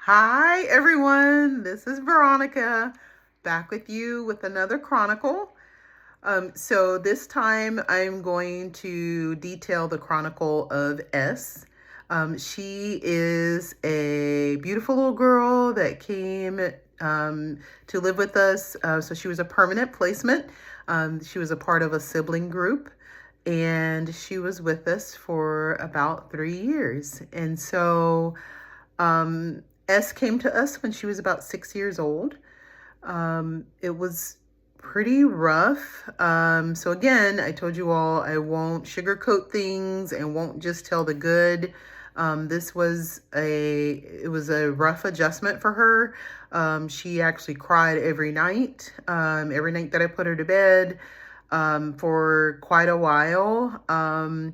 Hi, everyone. This is Veronica back with you with another Chronicle. So this time I'm going to detail the Chronicle of S. She is a beautiful little girl that came to live with us. So she was a permanent placement. She was a part of a sibling group, and she was with us for about 3 years. And so S came to us when she was about 6 years old. It was pretty rough. So again, I told you all I won't sugarcoat things and won't just tell the good. It was a rough adjustment for her. She actually cried every night that I put her to bed, for quite a while.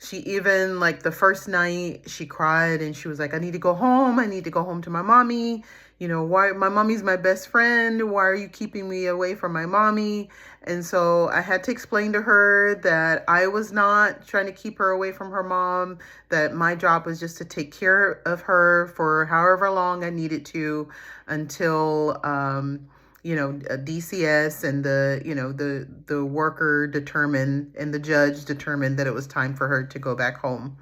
She even, like, the first night she cried and she was like, I need to go home. I need to go home to my mommy. Why? My mommy's my best friend. Why are you keeping me away from my mommy? And so I had to explain to her that I was not trying to keep her away from her mom, that my job was just to take care of her for however long I needed to until, a DCS and the worker determined and the judge determined that it was time for her to go back home.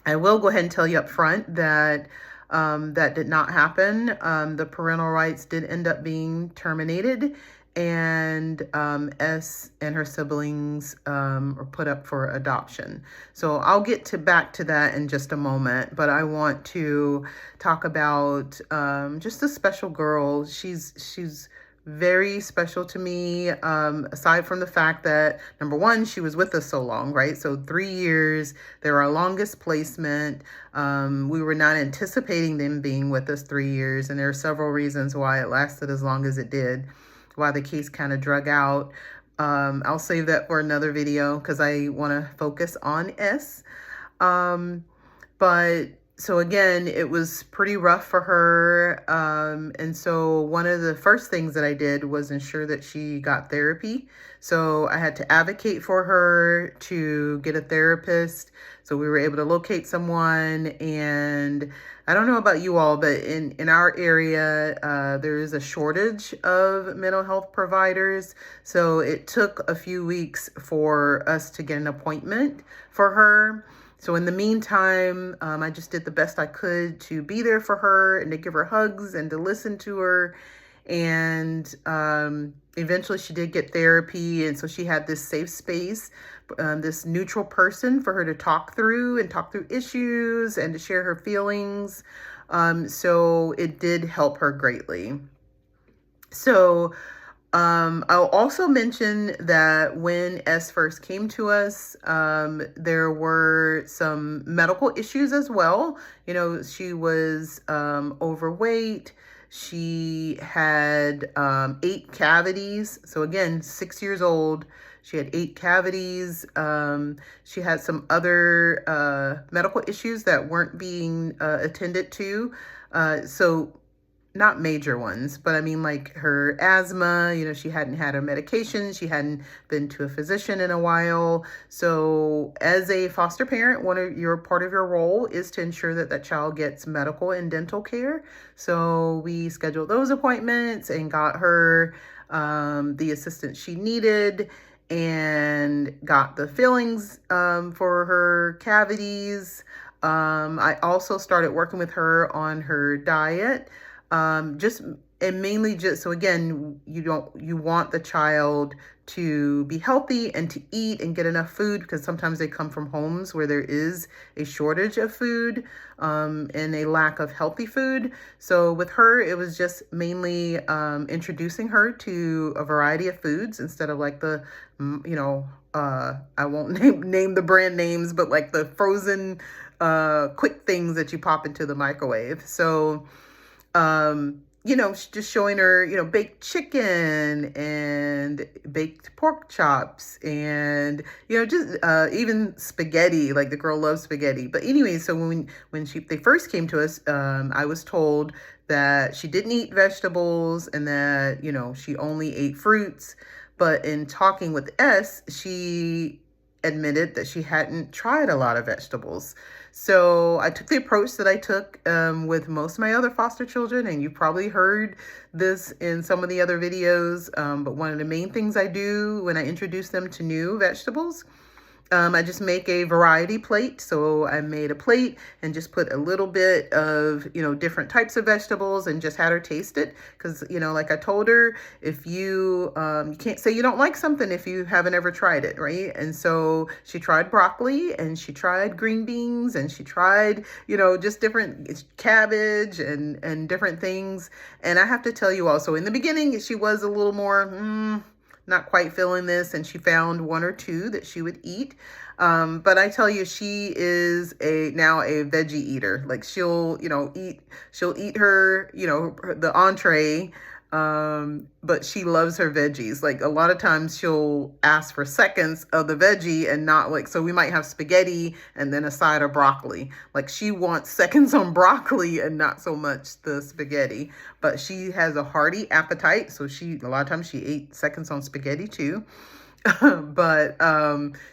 I will go ahead and tell you up front that that did not happen. The parental rights did end up being terminated, and S and her siblings were put up for adoption. So I'll get back to that in just a moment, but I want to talk about just a special girl. She's very special to me, aside from the fact that, number one, she was with us so long, right? So 3 years, they're our longest placement. We were not anticipating them being with us 3 years, and there are several reasons why it lasted as long as it did, why the case kind of drug out. I'll save that for another video because I want to focus on S. But so again, it was pretty rough for her. And so one of the first things that I did was ensure that she got therapy. So I had to advocate for her to get a therapist. So we were able to locate someone. And I don't know about you all, but in our area, there is a shortage of mental health providers. So it took a few weeks for us to get an appointment for her. So in the meantime, I just did the best I could to be there for her and to give her hugs and to listen to her. And eventually she did get therapy. And so she had this safe space, this neutral person for her to talk through issues and to share her feelings. So it did help her greatly. So I'll also mention that when S first came to us, there were some medical issues as well. She was overweight. She had 8 cavities. So again, 6 years old. She had 8 cavities. She had some other medical issues that weren't being attended to. So not major ones, but I mean, like her asthma, she hadn't had her medication. She hadn't been to a physician in a while. So as a foster parent, part of your role is to ensure that that child gets medical and dental care. So we scheduled those appointments and got her the assistance she needed and got the fillings for her cavities. I also started working with her on her diet. Mainly just so, again, you want the child to be healthy and to eat and get enough food, because sometimes they come from homes where there is a shortage of food and a lack of healthy food. So with her, it was just mainly introducing her to a variety of foods instead of like the I won't name the brand names, but like the frozen quick things that you pop into the microwave. So just showing her, baked chicken and baked pork chops and, just even spaghetti. Like, the girl loves spaghetti. But anyway, so when they first came to us, I was told that she didn't eat vegetables and that, she only ate fruits. But in talking with S, she admitted that she hadn't tried a lot of vegetables. So I took the approach that I took with most of my other foster children, and you probably heard this in some of the other videos. But one of the main things I do when I introduce them to new vegetables, I just make a variety plate. So I made a plate and just put a little bit of, different types of vegetables and just had her taste it. Because, like I told her, if you can't say you don't like something if you haven't ever tried it, right? And so she tried broccoli and she tried green beans and she tried, just different cabbage and different things. And I have to tell you also, in the beginning, she was a little more, not quite feeling this, and she found one or two that she would eat. But I tell you, she is now a veggie eater. Like she'll eat her, the entree, but she loves her veggies. Like a lot of times she'll ask for seconds of the veggie and not like, so we might have spaghetti and then a side of broccoli. Like she wants seconds on broccoli and not so much the spaghetti, but she has a hearty appetite. So a lot of times she ate seconds on spaghetti too. But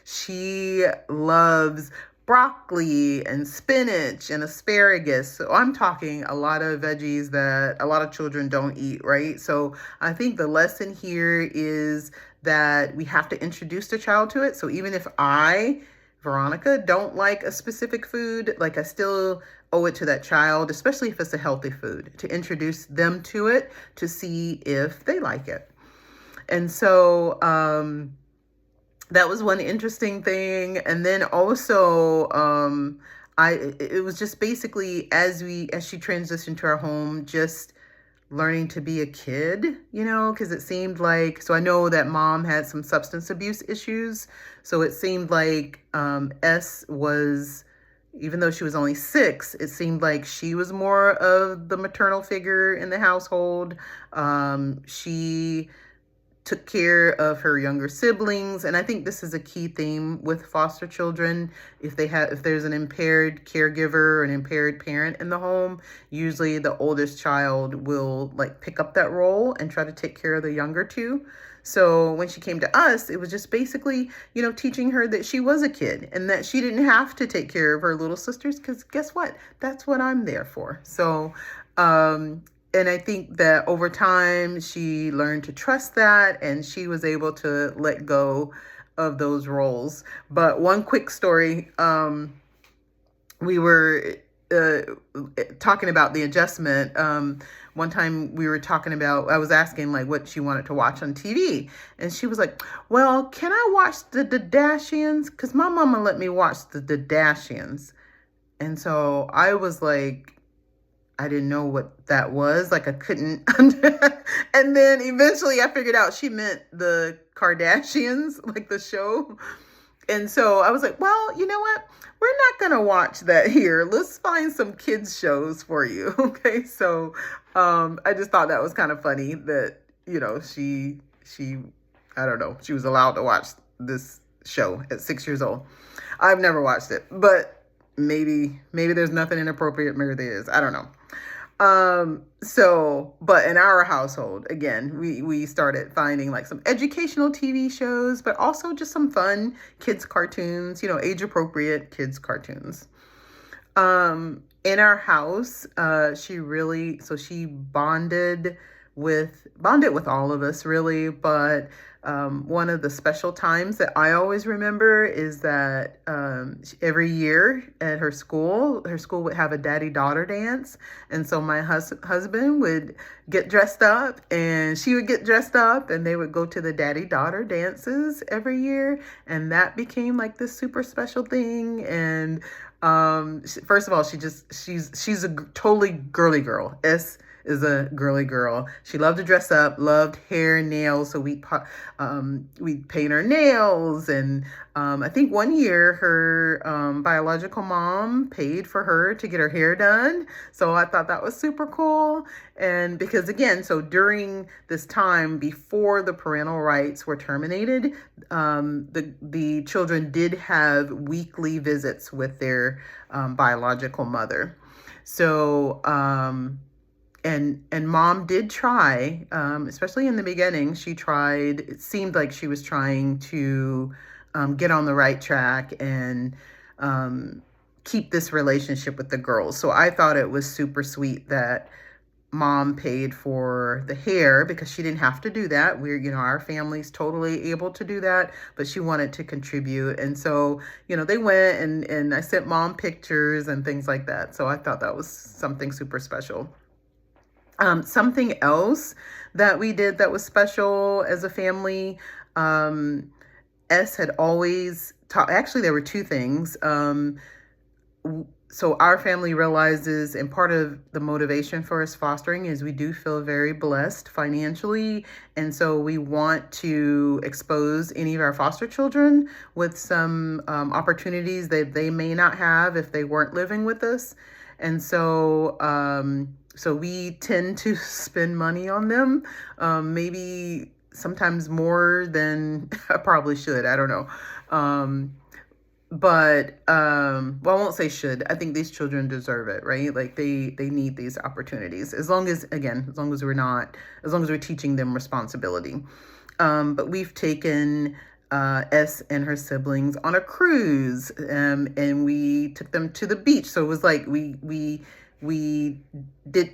she loves broccoli and spinach and asparagus. So I'm talking a lot of veggies that a lot of children don't eat, right? So I think the lesson here is that we have to introduce the child to it. So even if I, Veronica, don't like a specific food, like I still owe it to that child, especially if it's a healthy food, to introduce them to it to see if they like it. And so that was one interesting thing. And then also it was just basically as she transitioned to our home, just learning to be a kid, because it seemed like, so I know that mom had some substance abuse issues. So it seemed like S was, even though she was only 6, it seemed like she was more of the maternal figure in the household. She took care of her younger siblings. And I think this is a key theme with foster children. If there's an impaired caregiver or an impaired parent in the home, usually the oldest child will like pick up that role and try to take care of the younger two. So when she came to us, it was just basically, teaching her that she was a kid and that she didn't have to take care of her little sisters, because guess what? That's what I'm there for. So, and I think that over time, she learned to trust that, and she was able to let go of those roles. But one quick story, we were talking about the adjustment. One time we were talking about, I was asking like what she wanted to watch on TV. And she was like, well, can I watch the Kardashians? Because my mama let me watch the Kardashians. And so I was like, I didn't know what that was. Like I couldn't. And then eventually I figured out she meant the Kardashians, like the show. And so I was like, well, you know what? We're not going to watch that here. Let's find some kids shows for you. Okay. So I just thought that was kind of funny that, she, I don't know, she was allowed to watch this show at 6 years old. I've never watched it, but maybe there's nothing inappropriate. Maybe there is. I don't know. But in our household, again, we started finding like some educational TV shows, but also just some fun kids cartoons, age appropriate kids cartoons. In our house, she bonded with all of us really, but one of the special times that I always remember is that every year at her school would have a daddy-daughter dance. And so my husband would get dressed up and she would get dressed up and they would go to the daddy-daughter dances every year. And that became like this super special thing. And first of all, she's a totally girly girl. Is a girly girl. She loved to dress up, loved hair and nails. So we'd paint her nails. And I think one year her biological mom paid for her to get her hair done. So I thought that was super cool. And because again, so during this time before the parental rights were terminated, the children did have weekly visits with their biological mother. So, and mom did try, especially in the beginning, it seemed like she was trying to get on the right track and um, keep this relationship with the girls. So I thought it was super sweet that mom paid for the hair because she didn't have to do that. Our family's totally able to do that, but she wanted to contribute. And so, they went and I sent mom pictures and things like that. So I thought that was something super special. Something else that we did that was special as a family, S had always taught, actually, there were two things. So our family realizes, and part of the motivation for us fostering is we do feel very blessed financially. And so we want to expose any of our foster children with some opportunities that they may not have if they weren't living with us. And so we tend to spend money on them, maybe sometimes more than I probably should. I don't know. Well, I won't say should. I think these children deserve it, right? Like they need these opportunities. As long as we're teaching them responsibility. But we've taken S and her siblings on a cruise, and we took them to the beach. So it was like we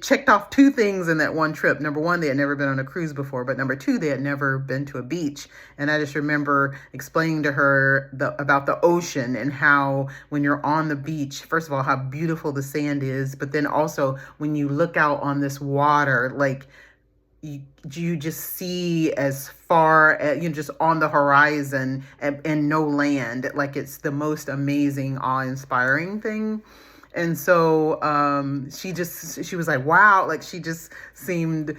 checked off two things in that one trip. Number one, they had never been on a cruise before, but number two, they had never been to a beach. And I just remember explaining to her about the ocean and how when you're on the beach, first of all, how beautiful the sand is, but then also when you look out on this water, like you just see as far as just on the horizon and no land. Like it's the most amazing, awe-inspiring thing. And so she was like, wow, like she just seemed,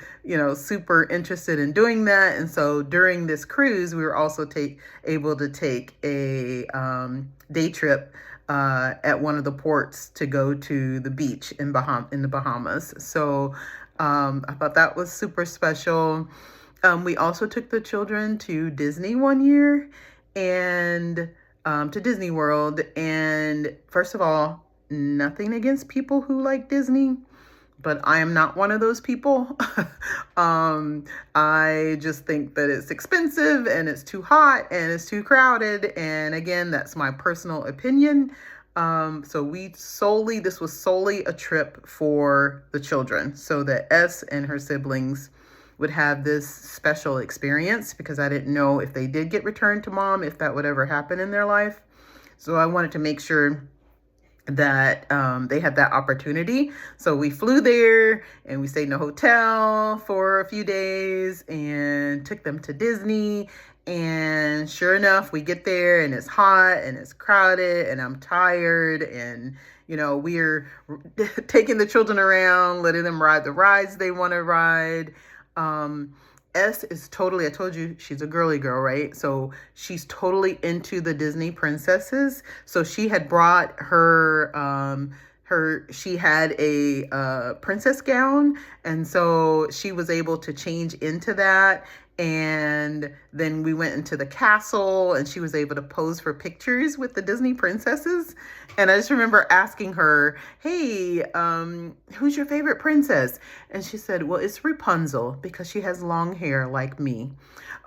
super interested in doing that. And so during this cruise, we were also able to take a day trip at one of the ports to go to the beach in the Bahamas. So I thought that was super special. We also took the children to Disney one year and to Disney World. And first of all, nothing against people who like Disney, but I am not one of those people. I just think that it's expensive and it's too hot and it's too crowded. And again, that's my personal opinion. So this was solely a trip for the children so that S and her siblings would have this special experience, because I didn't know if they did get returned to mom, if that would ever happen in their life. So I wanted to make sure that they had that opportunity. So we flew there and we stayed in a hotel for a few days and took them to Disney. And sure enough, we get there and it's hot and it's crowded and I'm tired, and we're taking the children around, letting them ride the rides they want to ride. S is totally, I told you she's a girly girl, right? So she's totally into the Disney princesses. So she had brought she had a princess gown. And so she was able to change into that. And then we went into the castle and she was able to pose for pictures with the Disney princesses. And I just remember asking her, hey, who's your favorite princess? And she said, well, it's Rapunzel because she has long hair like me.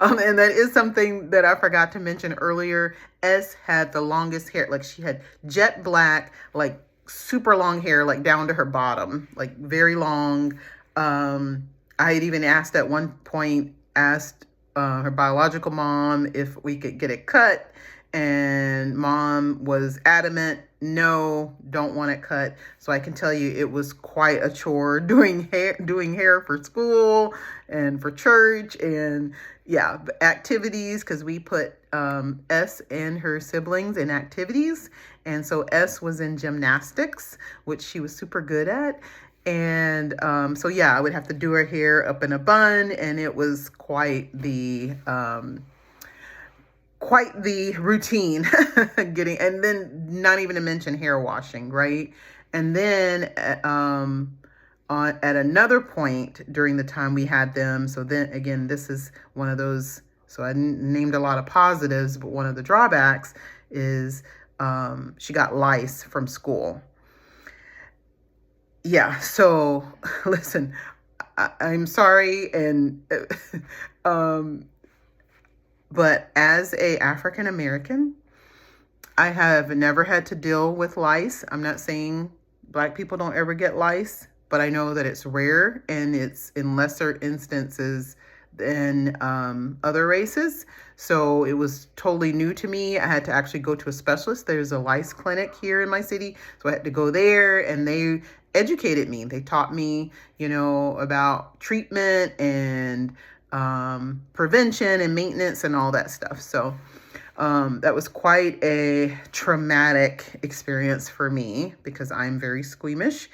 And that is something that I forgot to mention earlier. S had the longest hair. Like she had jet black, like super long hair, like down to her bottom, like very long. I had even asked at one point, her biological mom if we could get it cut, and mom was adamant, no, don't want it cut. So I can tell you it was quite a chore doing hair for school and for church and activities, because we put S and her siblings in activities. And so S was in gymnastics, which she was super good at. And I would have to do her hair up in a bun, and it was quite the routine getting, and then not even to mention hair washing, right? And then at another point during the time we had them, so then again, this is one of those, so I named a lot of positives, but one of the drawbacks is she got lice from school. Yeah, so listen, I'm sorry, and But as a African American, I have never had to deal with lice. I'm not saying Black people don't ever get lice, but I know that it's rare and it's in lesser instances than other races. So it was totally new to me. I had to actually go to a specialist. There's a lice clinic here in my city. So I had to go there, and they educated me. They taught me, about treatment and prevention and maintenance and all that stuff. So that was quite a traumatic experience for me because I'm very squeamish.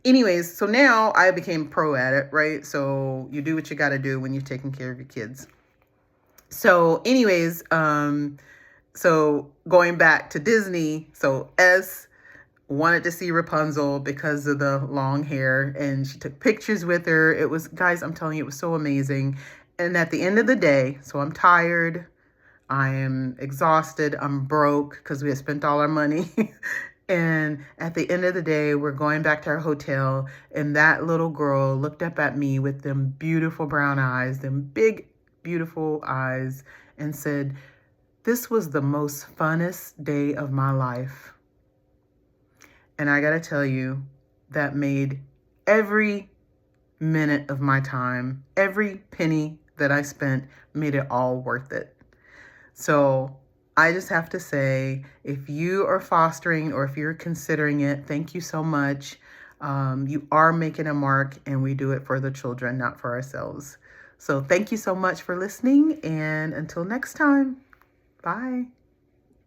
Anyways, so now I became pro at it, right? So you do what you got to do when you're taking care of your kids. So anyways, so going back to Disney, so S wanted to see Rapunzel because of the long hair, and she took pictures with her. It was, guys, I'm telling you, it was so amazing. And at the end of the day, so I'm tired, I am exhausted, I'm broke because we had spent all our money. And at the end of the day, we're going back to our hotel, and that little girl looked up at me with them beautiful brown eyes, them big, beautiful eyes, and said, "This was the most funnest day of my life." And I gotta tell you, that made every minute of my time, every penny that I spent, made it all worth it. So I just have to say, if you are fostering or if you're considering it, thank you so much. You are making a mark, and we do it for the children, not for ourselves. So thank you so much for listening, and until next time, bye.